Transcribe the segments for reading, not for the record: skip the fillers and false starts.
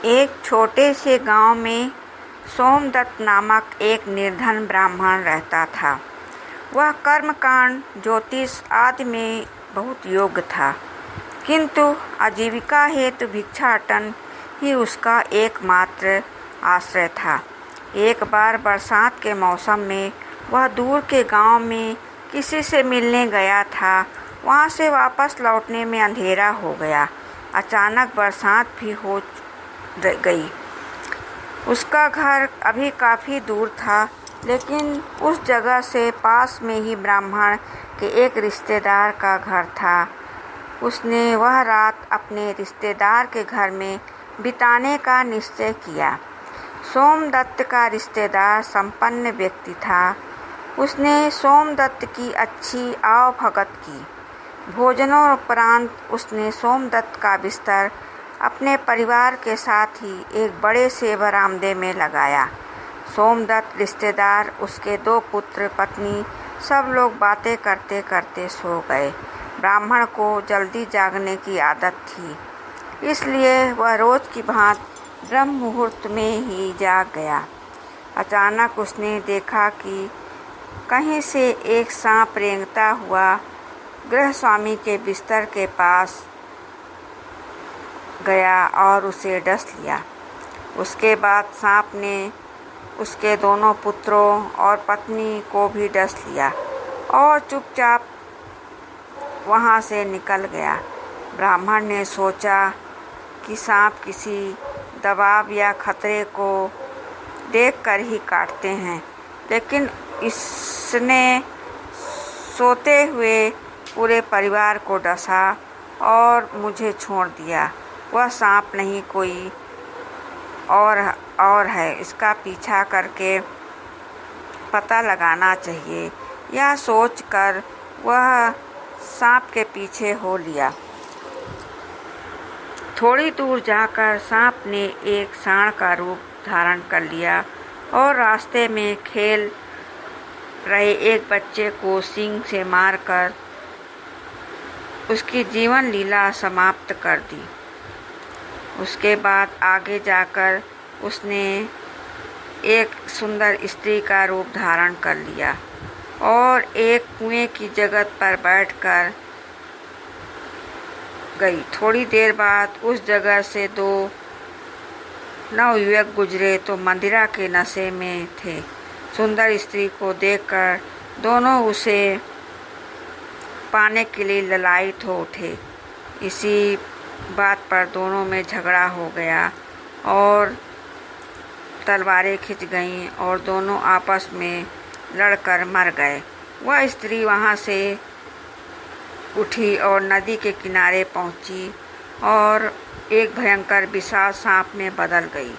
एक छोटे से गांव में सोमदत्त नामक एक निर्धन ब्राह्मण रहता था। वह कर्मकांड, ज्योतिष आदि में बहुत योग्य था, किंतु आजीविका हेतु भिक्षाटन ही उसका एकमात्र आश्रय था। एक बार बरसात के मौसम में वह दूर के गांव में किसी से मिलने गया था। वहां से वापस लौटने में अंधेरा हो गया। अचानक बरसात भी हो गई। उसका घर अभी काफ़ी दूर था, लेकिन उस जगह से पास में ही ब्राह्मण के एक रिश्तेदार का घर था। उसने वह रात अपने रिश्तेदार के घर में बिताने का निश्चय किया। सोमदत्त का रिश्तेदार संपन्न व्यक्ति था। उसने सोमदत्त की अच्छी आवभगत की। भोजनोपरांत उसने सोमदत्त का बिस्तर अपने परिवार के साथ ही एक बड़े से बरामदे में लगाया। सोमदत्त, रिश्तेदार, उसके 2 पुत्र, पत्नी, सब लोग बातें करते करते सो गए। ब्राह्मण को जल्दी जागने की आदत थी, इसलिए वह रोज की भांति ब्रह्म मुहूर्त में ही जाग गया। अचानक उसने देखा कि कहीं से एक सांप रेंगता हुआ गृहस्वामी के बिस्तर के पास गया और उसे डस लिया। उसके बाद सांप ने उसके दोनों पुत्रों और पत्नी को भी डस लिया और चुपचाप वहां से निकल गया। ब्राह्मण ने सोचा कि सांप किसी दबाव या खतरे को देखकर ही काटते हैं, लेकिन इसने सोते हुए पूरे परिवार को डसा और मुझे छोड़ दिया। वह सांप नहीं, कोई और है। इसका पीछा करके पता लगाना चाहिए। यह सोचकर वह सांप के पीछे हो लिया। थोड़ी दूर जाकर सांप ने एक सांड का रूप धारण कर लिया और रास्ते में खेल रहे एक बच्चे को सींग से मारकर उसकी जीवन लीला समाप्त कर दी। उसके बाद आगे जाकर उसने एक सुंदर स्त्री का रूप धारण कर लिया और एक कुएं की जगह पर बैठकर गई। थोड़ी देर बाद उस जगह से 2 नवयुवक गुजरे तो मंदिरा के नशे में थे। सुंदर स्त्री को देखकर दोनों उसे पाने के लिए ललायित हो उठे। इसी बात पर दोनों में झगड़ा हो गया और तलवारें खिंच गईं और दोनों आपस में लड़कर मर गए। वह स्त्री वहां से उठी और नदी के किनारे पहुंची और एक भयंकर विशाल सांप में बदल गई।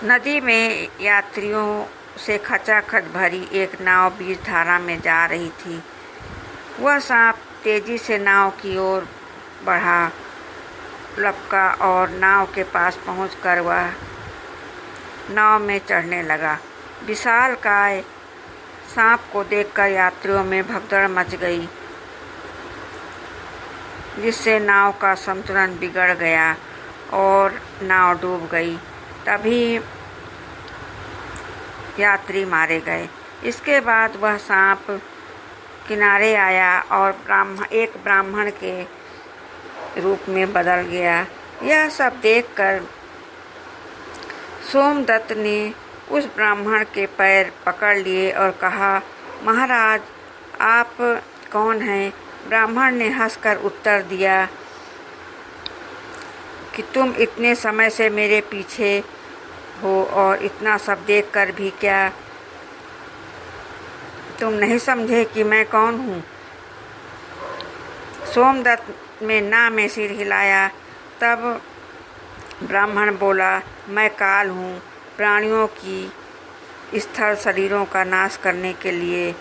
नदी में यात्रियों से खचाखच भरी एक नाव बीच धारा में जा रही थी। वह सांप तेजी से नाव की ओर बढ़ा, लपका और नाव के पास पहुंचकर वह नाव में चढ़ने लगा। विशालकाय सांप को देखकर यात्रियों में भगदड़ मच गई, जिससे नाव का संतुलन बिगड़ गया और नाव डूब गई। तभी यात्री मारे गए। इसके बाद वह सांप किनारे आया और एक ब्राह्मण के रूप में बदल गया। यह सब देखकर सोमदत्त ने उस ब्राह्मण के पैर पकड़ लिए और कहा, महाराज, आप कौन हैं? ब्राह्मण ने हंसकर उत्तर दिया कि तुम इतने समय से मेरे पीछे हो और इतना सब देखकर भी क्या तुम नहीं समझे कि मैं कौन हूँ? सोमदत्त में सिर हिलाया। तब ब्राह्मण बोला, मैं काल हूँ। प्राणियों की स्थल शरीरों का नाश करने के लिए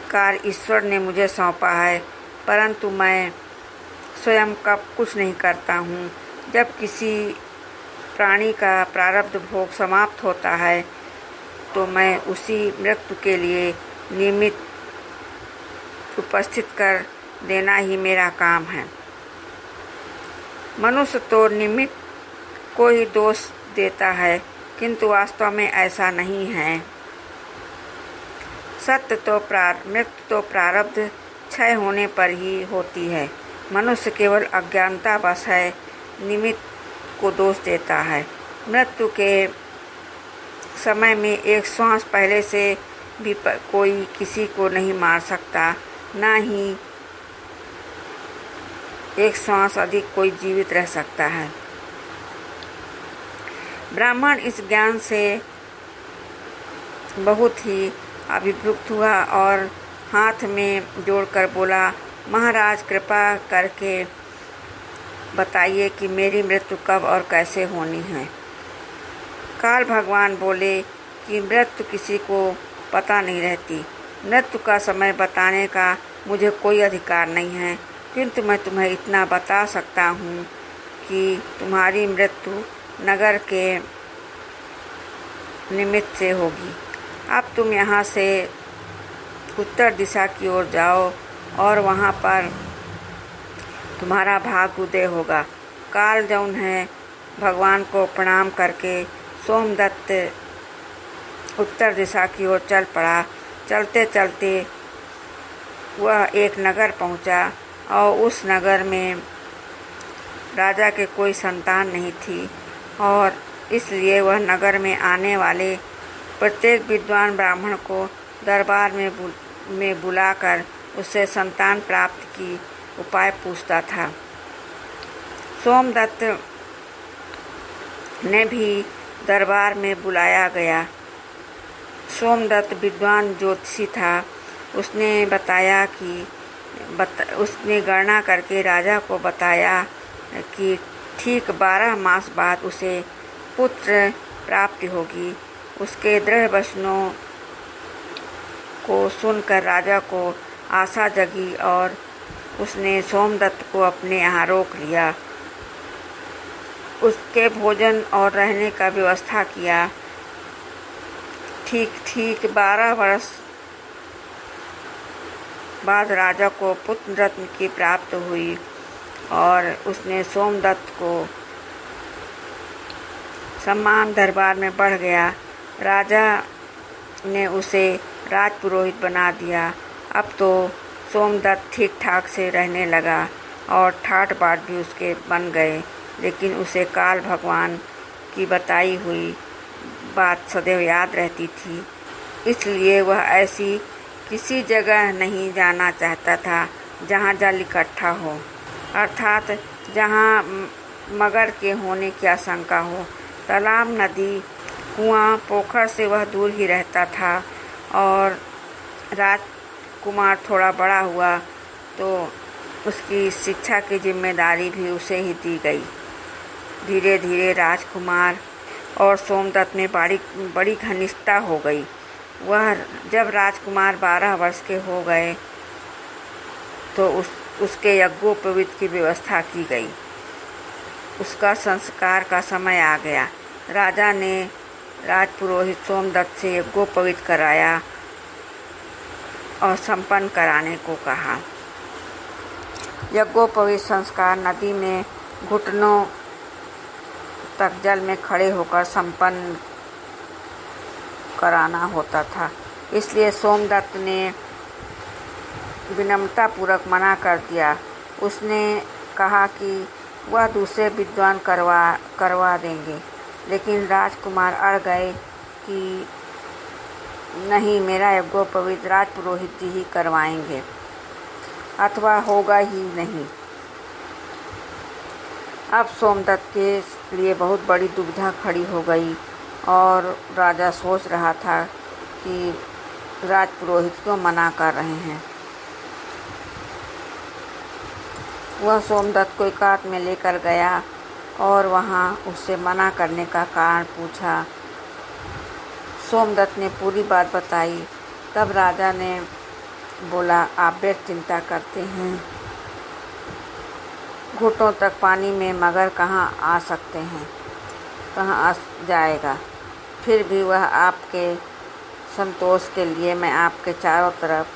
कार्य ईश्वर ने मुझे सौंपा है, परंतु मैं स्वयं कब कुछ नहीं करता हूँ। जब किसी प्राणी का प्रारब्ध भोग समाप्त होता है तो मैं उसी मृत्यु के लिए निमित्त उपस्थित कर देना ही मेरा काम है। मनुष्य तो निमित्त कोई दोष देता है, किंतु वास्तव में ऐसा नहीं है। मृत्यु तो प्रारब्ध क्षय होने पर ही होती है। मनुष्य केवल अज्ञानतावश है निमित्त को दोष देता है। मृत्यु के समय में एक श्वास पहले से भी कोई किसी को नहीं मार सकता, ना ही एक श्वास अधिक कोई जीवित रह सकता है। ब्राह्मण इस ज्ञान से बहुत ही अभिभूत हुआ और हाथ में जोड़कर बोला, महाराज कृपा करके बताइए कि मेरी मृत्यु कब और कैसे होनी है। काल भगवान बोले कि मृत्यु किसी को पता नहीं रहती। मृत्यु का समय बताने का मुझे कोई अधिकार नहीं है, किंतु मैं तुम्हें इतना बता सकता हूँ कि तुम्हारी मृत्यु नगर के निमित्त से होगी। अब तुम यहाँ से उत्तर दिशा की ओर जाओ और वहाँ पर तुम्हारा भाग उदय होगा। काल जौन है भगवान को प्रणाम करके सोमदत्त उत्तर दिशा की ओर चल पड़ा। चलते चलते वह एक नगर पहुँचा और उस नगर में राजा के कोई संतान नहीं थी और इसलिए वह नगर में आने वाले प्रत्येक विद्वान ब्राह्मण को दरबार में बुलाकर उससे संतान प्राप्ति की उपाय पूछता था। सोमदत्त ने भी दरबार में बुलाया गया। सोमदत्त विद्वान ज्योतिषी था। उसने बताया कि उसने गणना करके राजा को बताया कि ठीक 12 मास बाद उसे पुत्र प्राप्ति होगी। उसके दृढ़ वचनों को सुनकर राजा को आशा जगी और उसने सोमदत्त को अपने यहाँ रोक लिया। उसके भोजन और रहने का व्यवस्था किया। ठीक 12 वर्ष बाद राजा को पुत्र रत्न की प्राप्त हुई और उसने सोमदत्त को सम्मान दरबार में बढ़ गया। राजा ने उसे राजपुरोहित बना दिया। अब तो सोमदत्त ठीक ठाक से रहने लगा और ठाट बाट भी उसके बन गए, लेकिन उसे काल भगवान की बताई हुई बात सदैव याद रहती थी। इसलिए वह ऐसी किसी जगह नहीं जाना चाहता था जहाँ जल इकट्ठा हो, अर्थात जहाँ मगर के होने की आशंका हो। तालाब, नदी, कुआं, पोखर से वह दूर ही रहता था और राजकुमार थोड़ा बड़ा हुआ तो उसकी शिक्षा की जिम्मेदारी भी उसे ही दी गई। धीरे धीरे राजकुमार और सोमदत्त में बड़ी घनिष्ठता हो गई। वह जब राजकुमार 12 वर्ष के हो गए तो उसके यज्ञोपवीत की व्यवस्था की गई। उसका संस्कार का समय आ गया। राजा ने राजपुरोहित सोमदत्त से यज्ञोपवीत कराया और संपन्न कराने को कहा। यज्ञोपवीत संस्कार नदी में घुटनों तक जल में खड़े होकर संपन्न कराना होता था। इसलिए सोमदत्त ने विनम्रतापूर्वक मना कर दिया। उसने कहा कि वह दूसरे विद्वान करवा देंगे, लेकिन राजकुमार अड़ गए कि नहीं, मेरा यज्ञोपवीत राजपुरोहित जी ही करवाएंगे अथवा होगा ही नहीं। अब सोमदत्त के लिए बहुत बड़ी दुविधा खड़ी हो गई और राजा सोच रहा था कि राजपुरोहित क्यों मना कर रहे हैं। वह सोमदत्त को एकांत में लेकर गया और वहाँ उससे मना करने का कारण पूछा। सोमदत्त ने पूरी बात बताई। तब राजा ने बोला, आप व्यर्थ चिंता करते हैं। घुटनों तक पानी में मगर कहाँ आ सकते हैं, कहाँ आ जाएगा। फिर भी वह आपके संतोष के लिए मैं आपके चारों तरफ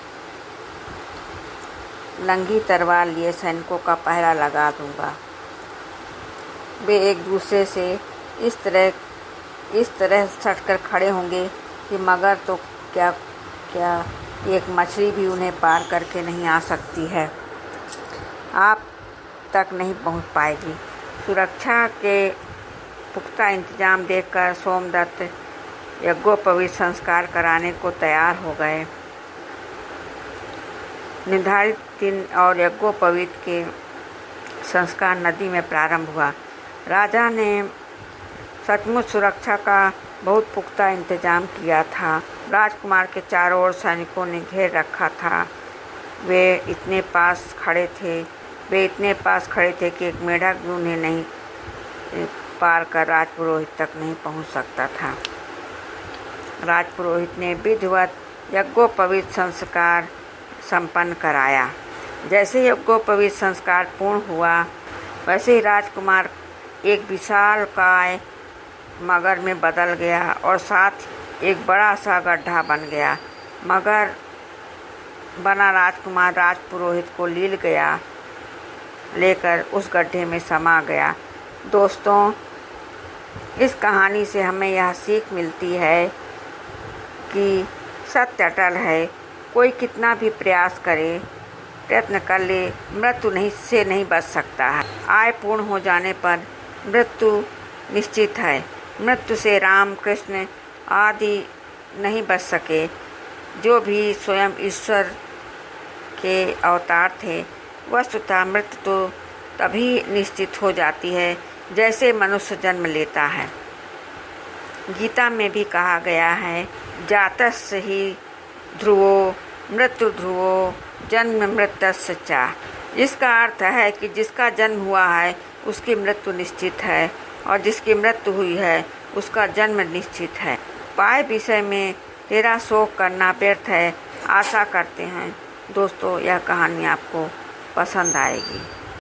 लंगी तलवार लिए सैनिकों का पहरा लगा दूंगा। वे एक दूसरे से इस तरह सटकर खड़े होंगे कि मगर तो क्या क्या एक मछली भी उन्हें पार करके नहीं आ सकती है, आप तक नहीं पहुंच पाएगी। सुरक्षा के पुख्ता इंतजाम देखकर सोमदत्त यज्ञोपवीत संस्कार कराने को तैयार हो गए। निर्धारित दिन और यज्ञोपवीत के संस्कार नदी में प्रारंभ हुआ। राजा ने सचमुच सुरक्षा का बहुत पुख्ता इंतजाम किया था। राजकुमार के चारों ओर सैनिकों ने घेर रखा था। वे इतने पास खड़े थे कि एक मेढक भी उन्हें नहीं पार कर राजपुरोहित तक नहीं पहुंच सकता था। राजपुरोहित ने विधिवत यज्ञोपवीत संस्कार संपन्न कराया। जैसे यज्ञोपवीत संस्कार पूर्ण हुआ, वैसे ही राजकुमार एक विशालकाय मगर में बदल गया और साथ एक बड़ा सा गड्ढा बन गया। मगर बना राजकुमार राजपुरोहित को लेकर उस गड्ढे में समा गया। दोस्तों, इस कहानी से हमें यह सीख मिलती है कि सत्य अटल है। कोई कितना भी प्रयत्न कर ले, मृत्यु से नहीं बच सकता है। आयु पूर्ण हो जाने पर मृत्यु निश्चित है। मृत्यु से राम, कृष्ण आदि नहीं बच सके, जो भी स्वयं ईश्वर के अवतार थे। वस्तुतः मृत्यु तो तभी निश्चित हो जाती है जैसे मनुष्य जन्म लेता है। गीता में भी कहा गया है, जातस्य ही ध्रुवो मृत्यु ध्रुवो जन्म मृत्यस्य च। इसका अर्थ है कि जिसका जन्म हुआ है उसकी मृत्यु निश्चित है और जिसकी मृत्यु हुई है उसका जन्म निश्चित है। पाए विषय में तेरा शोक करना व्यर्थ है। आशा करते हैं दोस्तों यह कहानी आपको पसंद आएगी।